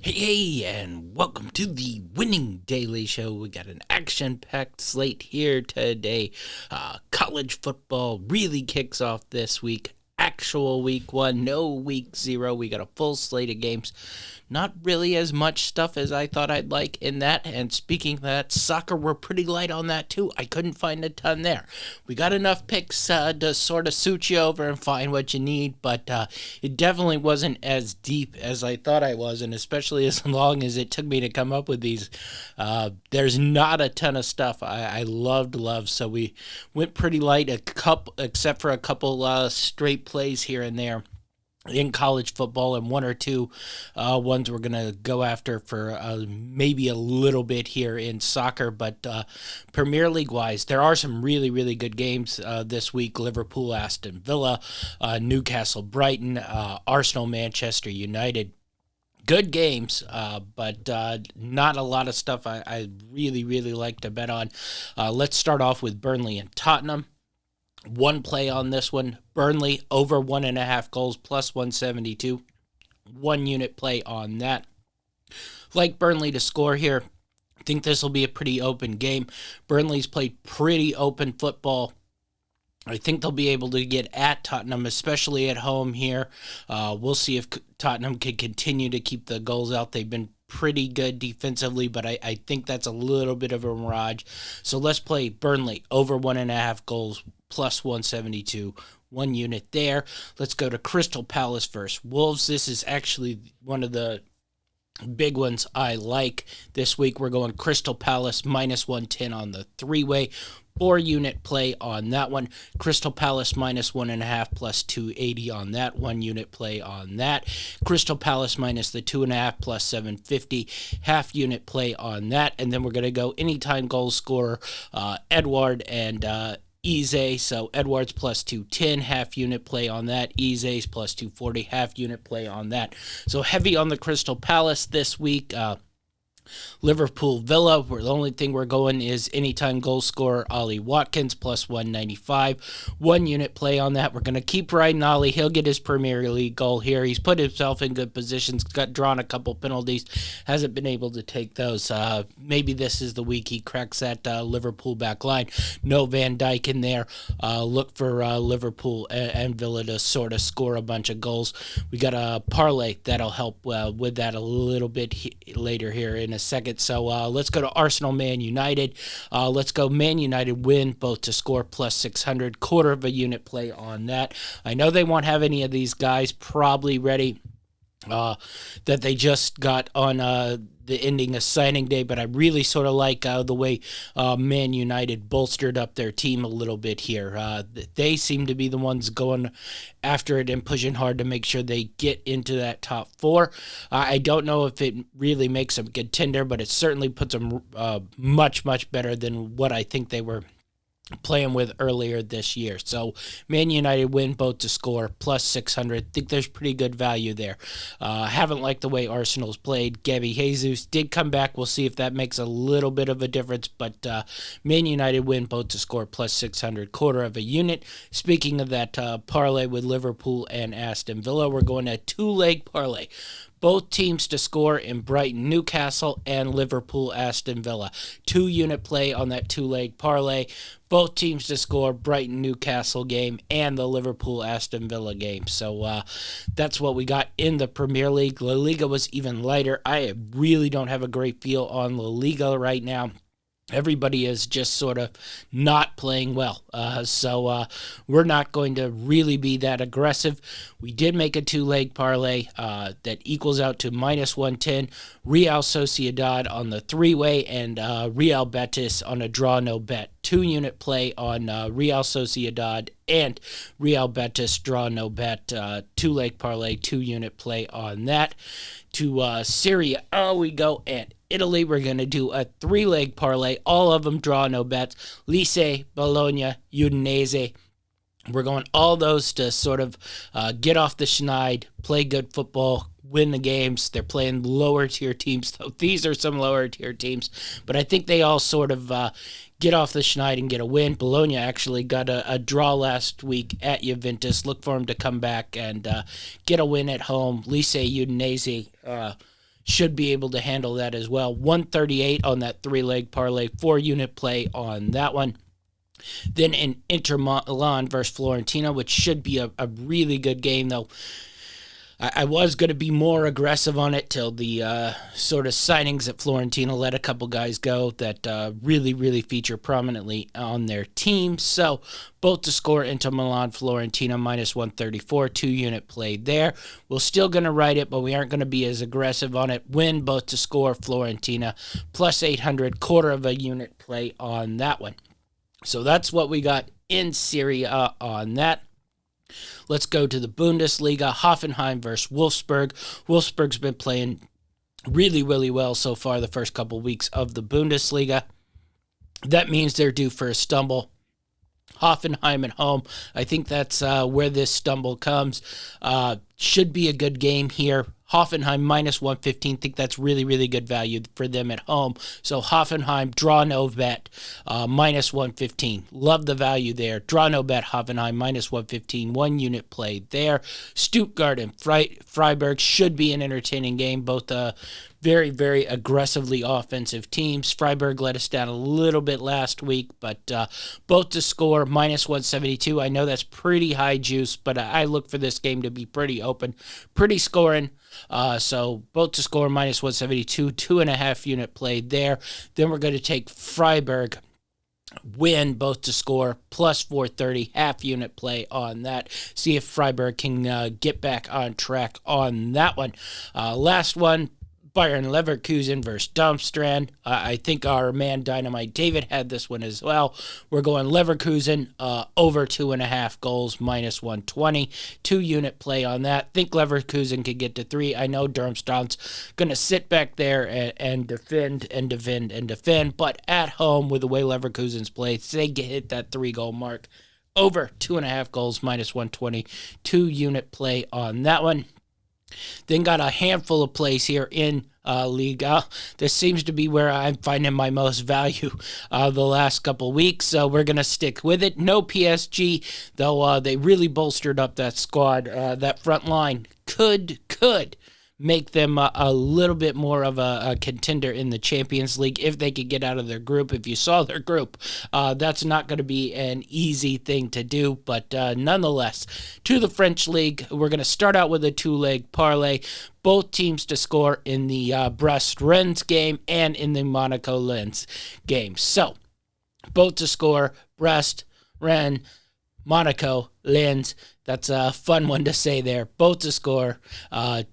Hey, and welcome to the Winning Daily Show. We got an action-packed slate here today. College football really kicks off this week. Actual week one, no week zero. We got a full slate of games. Not really as much stuff as I thought I'd like in that. And speaking of that, soccer, we're pretty light on that too. I couldn't find a ton there. We got enough picks to sort of suit you over and find what you need, but it definitely wasn't as deep as I thought I was, and especially as long as it took me to come up with these. There's not a ton of stuff I loved, so we went pretty light, except for a couple straight plays here and there in college football, and one or two ones we're going to go after for maybe a little bit here in soccer. But Premier League wise, there are some really good games this week. Liverpool, Aston Villa, Newcastle, Brighton, Arsenal, Manchester United. Good games, but not a lot of stuff I really like to bet on. Let's start off with Burnley and Tottenham. One play on this one. Burnley over 1.5 goals plus 172. 1 unit play on that. Like Burnley to score here. I think this will be a pretty open game. Burnley's played pretty open football. I think they'll be able to get at Tottenham, especially at home here. We'll see if Tottenham can continue to keep the goals out. They've been pretty good defensively, but I think that's a little bit of a mirage. So let's play Burnley over 1.5 goals plus 172. 1 unit there. Let's go to Crystal Palace versus Wolves. This is actually one of the big ones I like this week. We're going Crystal Palace minus 110 on the 3-way. 4 unit play on that one. Crystal Palace minus 1.5 plus 280 on that. 1 unit play on that. Crystal Palace minus the 2.5 plus 750. Half unit play on that. And then we're going to go anytime goal scorer, Edward and Eze. So Edwards plus 210, half unit play on that. Eze's plus 240, half unit play on that. So heavy on the Crystal Palace this week. Liverpool Villa, where the only thing we're going is anytime goal scorer Ollie Watkins plus 195. 1 unit play on that. We're going to keep riding Ollie. He'll get his Premier League goal here. He's put himself in good positions, got drawn a couple penalties, hasn't been able to take those. Maybe this is the week he cracks that Liverpool back line. No Van Dijk in there. Look for Liverpool and Villa to sort of score a bunch of goals. We got a parlay that'll help with that a little bit later here in a second. So let's go to Arsenal Man United. Let's go Man United win both to score plus 600, quarter of a unit play on that. I know they won't have any of these guys probably ready that they just got on the ending of signing day, but I really sort of like the way Man United bolstered up their team a little bit here. They seem to be the ones going after it and pushing hard to make sure they get into that top 4. I don't know if it really makes them a contender, but it certainly puts them much better than what I think they were playing with earlier this year. So Man United win both to score plus 600. Think there's pretty good value there. Haven't liked the way Arsenal's played. Gabby Jesus did come back. We'll see if that makes a little bit of a difference, but Man United win both to score plus 600, quarter of a unit. Speaking of that parlay with Liverpool and Aston Villa, we're going a 2-leg parlay. Both teams to score in Brighton, Newcastle, and Liverpool, Aston Villa. 2 unit play on that 2-leg parlay. Both teams to score, Brighton, Newcastle game, and the Liverpool, Aston Villa game. So that's what we got in the Premier League. La Liga was even lighter. I really don't have a great feel on La Liga right now. Everybody is just sort of not playing well. So we're not going to really be that aggressive. We did make a 2-leg parlay that equals out to minus 110. Real Sociedad on the 3-way and Real Betis on a draw no bet. 2 unit play on Real Sociedad and Real Betis draw no bet. 2-leg parlay, 2 unit play on that. To Serie A we go, and Italy, we're going to do a 3-leg parlay. All of them draw no bets. Lice, Bologna, Udinese. We're going all those to sort of get off the schneid, play good football, win the games. They're playing lower tier teams, though. These are some lower tier teams, but I think they all sort of get off the schneid and get a win. Bologna actually got a draw last week at Juventus. Look for them to come back and get a win at home. Lice, Udinese should be able to handle that as well. 138 on that 3-leg parlay, 4-unit play on that one. Then in Inter Milan versus Fiorentina, which should be a really good game, though. I was going to be more aggressive on it till the sort of signings at Fiorentina let a couple guys go that really feature prominently on their team. So both to score Inter Milan, Fiorentina minus 134, 2-unit play there. We're still going to ride it, but we aren't going to be as aggressive on it. Win both to score Fiorentina plus 800, quarter of a unit play on that one. So that's what we got in Serie A on that. Let's go to the Bundesliga. Hoffenheim versus Wolfsburg. Wolfsburg's been playing really well so far the first couple weeks of the Bundesliga. That means they're due for a stumble. Hoffenheim at home. I think that's where this stumble comes. Should be a good game here. Hoffenheim minus 115. Think that's really good value for them at home. So Hoffenheim, draw no bet, minus 115. Love the value there. Draw no bet, Hoffenheim, minus 115. 1-unit play there. Stuttgart and Freiburg should be an entertaining game. Both very aggressively offensive teams. Freiburg let us down a little bit last week, but both to score minus 172. I know that's pretty high juice, but I look for this game to be pretty open, pretty scoring. So both to score minus 172, 2.5-unit play there. Then we're going to take Freiburg. Win both to score plus 430, half-unit play on that. See if Freiburg can get back on track on that one. Last one. Bayern Leverkusen versus Darmstadt. I think our man Dynamite David had this one as well. We're going Leverkusen over 2.5 goals, minus 120. 2-unit play on that. Think Leverkusen could get to 3. I know Darmstadt's going to sit back there and defend. But at home, with the way Leverkusen's played, they hit that 3-goal mark. Over 2.5 goals, minus 120. 2-unit play on that one. Then got a handful of plays here in Liga. This seems to be where I'm finding my most value the last couple weeks, so we're going to stick with it. No PSG, though they really bolstered up that squad. That front line could make them a little bit more of a contender in the Champions League if they could get out of their group. If you saw their group, that's not going to be an easy thing to do, but nonetheless, to the French League, we're going to start out with a 2-leg parlay. Both teams to score in the Brest-Rennes game and in the Monaco-Lens game. So, both to score, Brest, Rennes, Monaco, Lens. That's a fun one to say there. Both to score,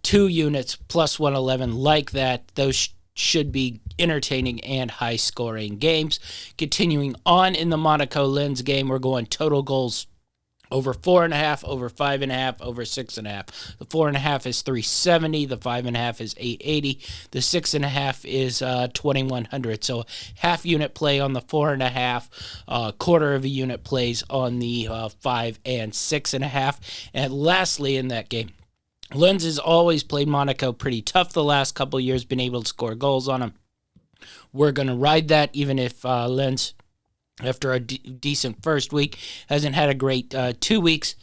2 units, plus 111, like that. Those should be entertaining and high-scoring games. Continuing on in the Monaco-Lens game, we're going total goals over 4.5, over 5.5, over 6.5. The 4.5 is 370. The 5.5 is 880. The 6.5 is 2100. So half-unit play on the 4.5, quarter of a unit plays on the 5 and 6.5. And lastly, in that game, Lens has always played Monaco pretty tough the last couple of years, been able to score goals on them. We're going to ride that, even if Lens, after a decent first week, hasn't had a great 2 weeks.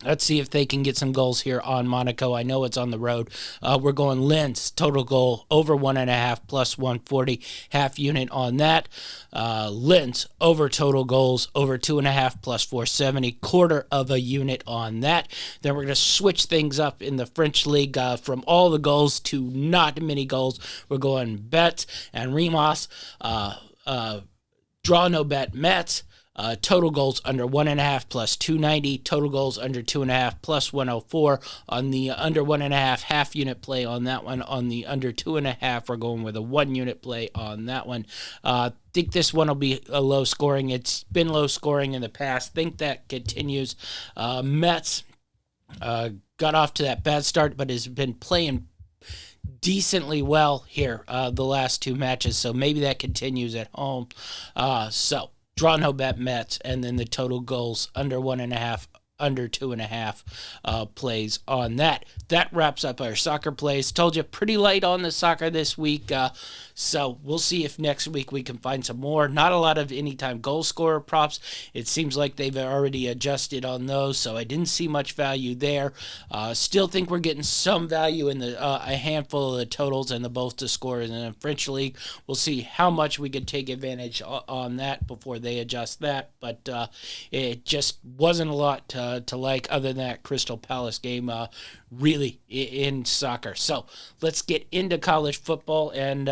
Let's see if they can get some goals here on Monaco. I know it's on the road. We're going Lens, total goal, over 1.5, plus 140, half unit on that. Lens, over total goals, over 2.5, plus 470, quarter of a unit on that. Then we're going to switch things up in the French League from all the goals to not many goals. We're going Bets and Remas, draw no bet Mets, total goals under 1.5 plus 290, total goals under 2.5 plus 104. On the under 1.5, half unit play on that one. On the under 2.5, we're going with a 1 unit play on that one. Think this one will be a low scoring. It's been low scoring in the past. Think that continues. Mets got off to that bad start, but has been playing decently well here the last 2 matches, so maybe that continues at home. So draw no bet Mets, and then the total goals under 1.5, under 2.5 plays on that. That wraps up our soccer plays. Told you, pretty light on the soccer this week. So we'll see if next week we can find some more. Not a lot of anytime goal scorer props. It seems like they've already adjusted on those, so I didn't see much value there. Still think we're getting some value in the a handful of the totals and the both to scorers in the French league. We'll see how much we could take advantage on that before they adjust that, but it just wasn't a lot to like other than that Crystal Palace game really in soccer. So let's get into college football, and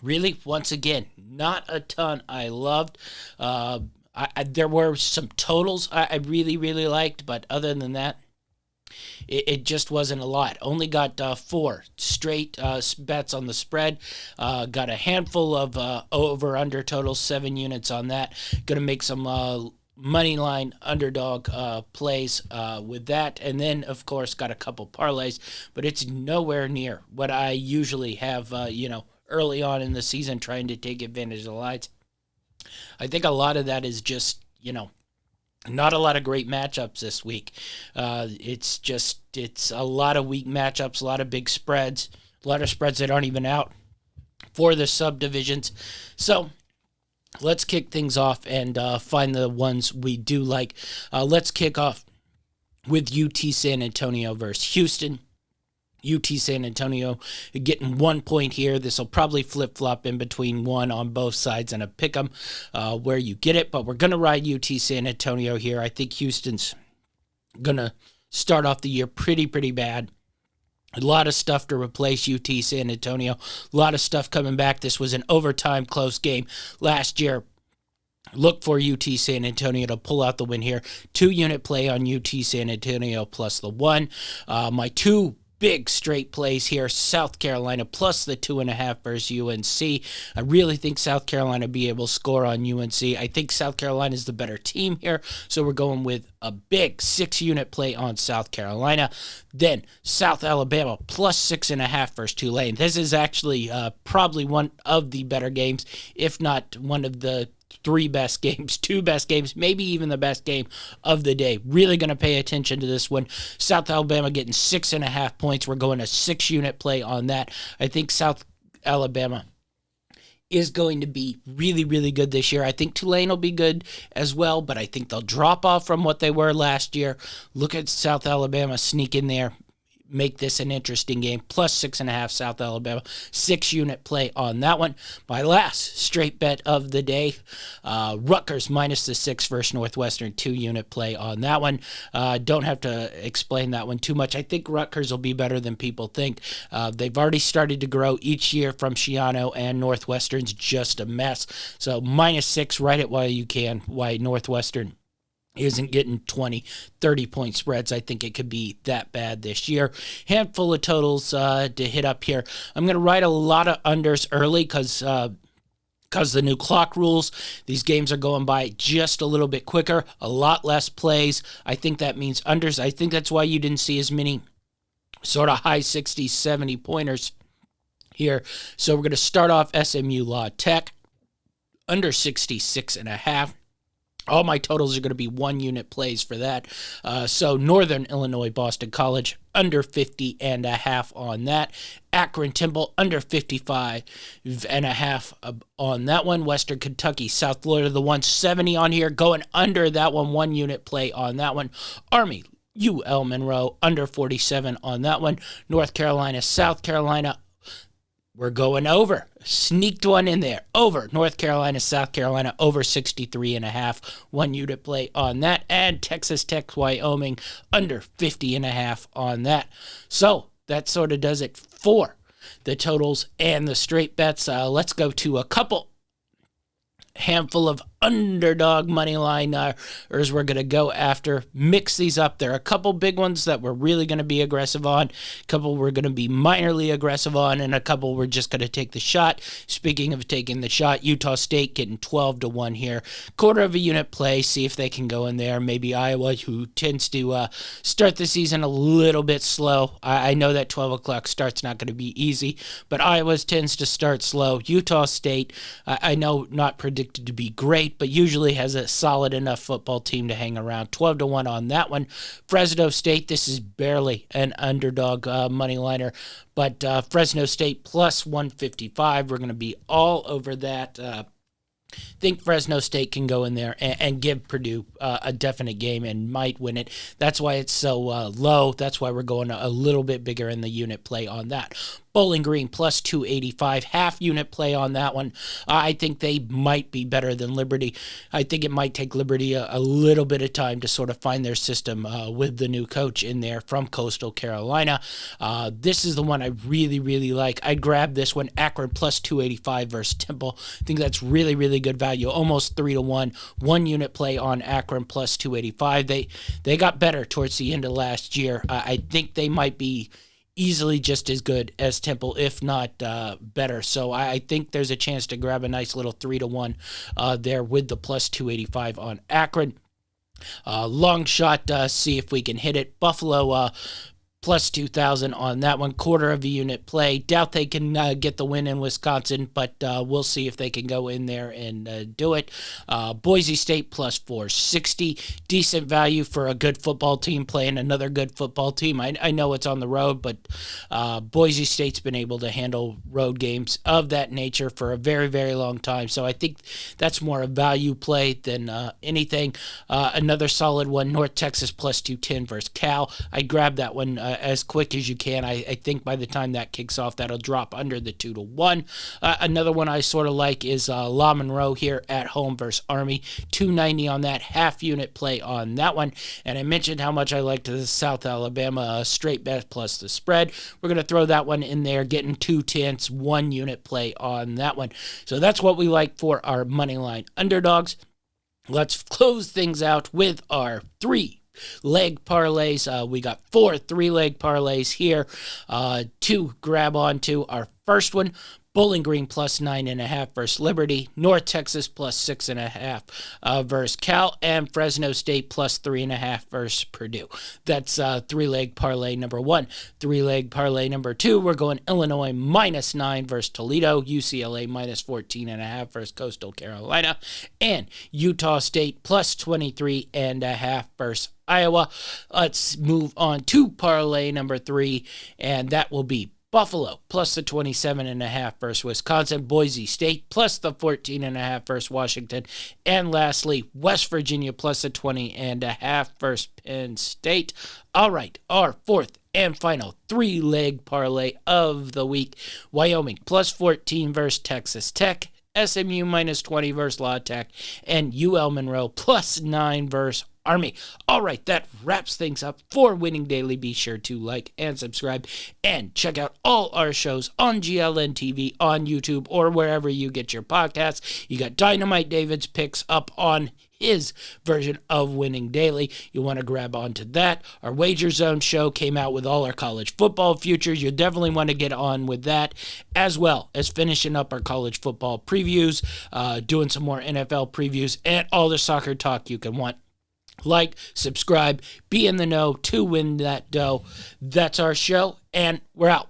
really, once again, not a ton I loved. There were some totals I really, really liked, but other than that, it just wasn't a lot. Only got 4 straight bets on the spread. Got a handful of over-under totals, 7 units on that. Going to make some money line underdog plays with that. And then, of course, got a couple parlays, but it's nowhere near what I usually have, early on in the season trying to take advantage of the lines. I think a lot of that is just, not a lot of great matchups this week. It's a lot of weak matchups, a lot of big spreads, a lot of spreads that aren't even out for the subdivisions. So let's kick things off and find the ones we do like. Let's kick off with UT San Antonio versus Houston. UT San Antonio getting 1 point here. This will probably flip-flop in between 1 on both sides and a pick 'em where you get it. But we're going to ride UT San Antonio here. I think Houston's going to start off the year pretty bad. A lot of stuff to replace UT San Antonio. A lot of stuff coming back. This was an overtime close game last year. Look for UT San Antonio to pull out the win here. 2-unit play on UT San Antonio plus the 1. My 2 big straight plays here. South Carolina plus the 2.5 versus UNC. I really think South Carolina will be able to score on UNC. I think South Carolina is the better team here, so we're going with a big 6-unit play on South Carolina. Then South Alabama plus 6.5 versus Tulane. This is actually probably one of the better games, if not one of the 3 best games, 2 best games, maybe even the best game of the day. Really going to pay attention to this one. South Alabama getting 6.5 points. We're going a 6-unit play on that. I think South Alabama is going to be really good this year. I think Tulane will be good as well, but I think they'll drop off from what they were last year. Look at South Alabama sneak in there. Make this an interesting game. Plus 6.5 South Alabama. 6-unit play on that one. My last straight bet of the day. Rutgers minus the 6 versus Northwestern. 2-unit play on that one. Don't have to explain that one too much. I think Rutgers will be better than people think. They've already started to grow each year from Schiano, and Northwestern's just a mess. So minus 6, write it while you can. Why Northwestern isn't getting 20, 30-point spreads. I think it could be that bad this year. Handful of totals to hit up here. I'm going to write a lot of unders early because the new clock rules. These games are going by just a little bit quicker, a lot less plays. I think that means unders. I think that's why you didn't see as many sort of high 60s, 70-pointers here. So we're going to start off SMU Law Tech, under 66.5. All my totals are going to be 1-unit plays for that. So Northern Illinois Boston College, under 50.5 on that. Akron Temple, under 55.5 on that one. Western Kentucky, South Florida, the 170 on here. Going under that one, 1-unit play on that one. Army, UL Monroe, under 47 on that one. North Carolina, South Carolina, we're going over. Sneaked one in there. Over. North Carolina, South Carolina, over 63.5. 1-unit play on that. And Texas Tech, Wyoming, under 50.5 on that. So that sort of does it for the totals and the straight bets. Let's go to a handful of underdog money liners we're going to go after. Mix these up. There are a couple big ones that we're really going to be aggressive on, a couple we're going to be minorly aggressive on, and a couple we're just going to take the shot. Speaking of taking the shot, Utah State getting 12-1 here. Quarter of a unit play, see if they can go in there. Maybe Iowa, who tends to start the season a little bit slow. I know that 12 o'clock start's not going to be easy, but Iowa tends to start slow. Utah State, I know not predicted to be great, week, but usually has a solid enough football team to hang around. 12-1 on that one. Fresno State, this is barely an underdog money liner, but Fresno State plus 155. We're going to be all over that. Think Fresno State can go in there and give Purdue a definite game and might win it. That's why it's so low. That's why we're going a little bit bigger in the unit play on that. Bowling Green plus 285, half unit play on that one. I think they might be better than Liberty. I think it might take Liberty a little bit of time to sort of find their system with the new coach in there from Coastal Carolina. This is the one I really, really like. I'd grab this one, Akron plus 285 versus Temple. I think that's really, really good value, almost 3-1. One unit play on Akron plus 285. They got better towards the end of last year. I think they might be easily just as good as Temple, if not better. So I think there's a chance to grab a nice little 3-1 there with the plus 285 on Akron. Long shot, see if we can hit it. Buffalo plus 2,000 on that one, quarter of a unit play. Doubt they can get the win in Wisconsin, but we'll see if they can go in there and do it. Boise State plus 460, decent value for a good football team playing another good football team. I know it's on the road, but Boise State's been able to handle road games of that nature for a very, very long time, so I think that's more a value play than anything. Another solid one, North Texas plus 210 versus Cal. I grabbed that one as quick as you can. I think by the time that kicks off, that'll drop under the 2-1. Another one I sort of like is La Monroe here at home versus Army. 290 on that, half unit play on that one. And I mentioned how much I liked the South Alabama straight bet plus the spread. We're going to throw that one in there, getting 2/10, one unit play on that one. So that's what we like for our money line underdogs. Let's close things out with our 3-leg parlays. We got 4 3-leg parlays here to grab onto. Our first one, Bowling Green plus 9.5 versus Liberty, North Texas plus 6.5 versus Cal, and Fresno State plus 3.5 versus Purdue. That's 3-leg parlay number 1. 3-leg parlay number 2, we're going Illinois minus 9 versus Toledo, UCLA minus 14.5 versus Coastal Carolina, and Utah State plus 23.5 versus Iowa. Let's move on to parlay number 3, and that will be Buffalo plus the 27.5 versus Wisconsin, Boise State plus the 14.5 versus Washington, and lastly, West Virginia plus the 20.5 versus Penn State. All right, our fourth and final 3-leg parlay of the week, Wyoming plus 14 versus Texas Tech, SMU minus 20 versus La Tech, and UL Monroe plus 9 versus Army. All right, that wraps things up for Winning Daily. Be sure to like and subscribe and check out all our shows on GLN TV, on YouTube, or wherever you get your podcasts. You got Dynamite David's picks up on his version of Winning Daily. You want to grab onto that. Our Wager Zone show came out with all our college football futures. You definitely want to get on with that, as well as finishing up our college football previews, doing some more NFL previews, and all the soccer talk you can want. Like, subscribe, be in the know to win that dough. That's our show, and we're out.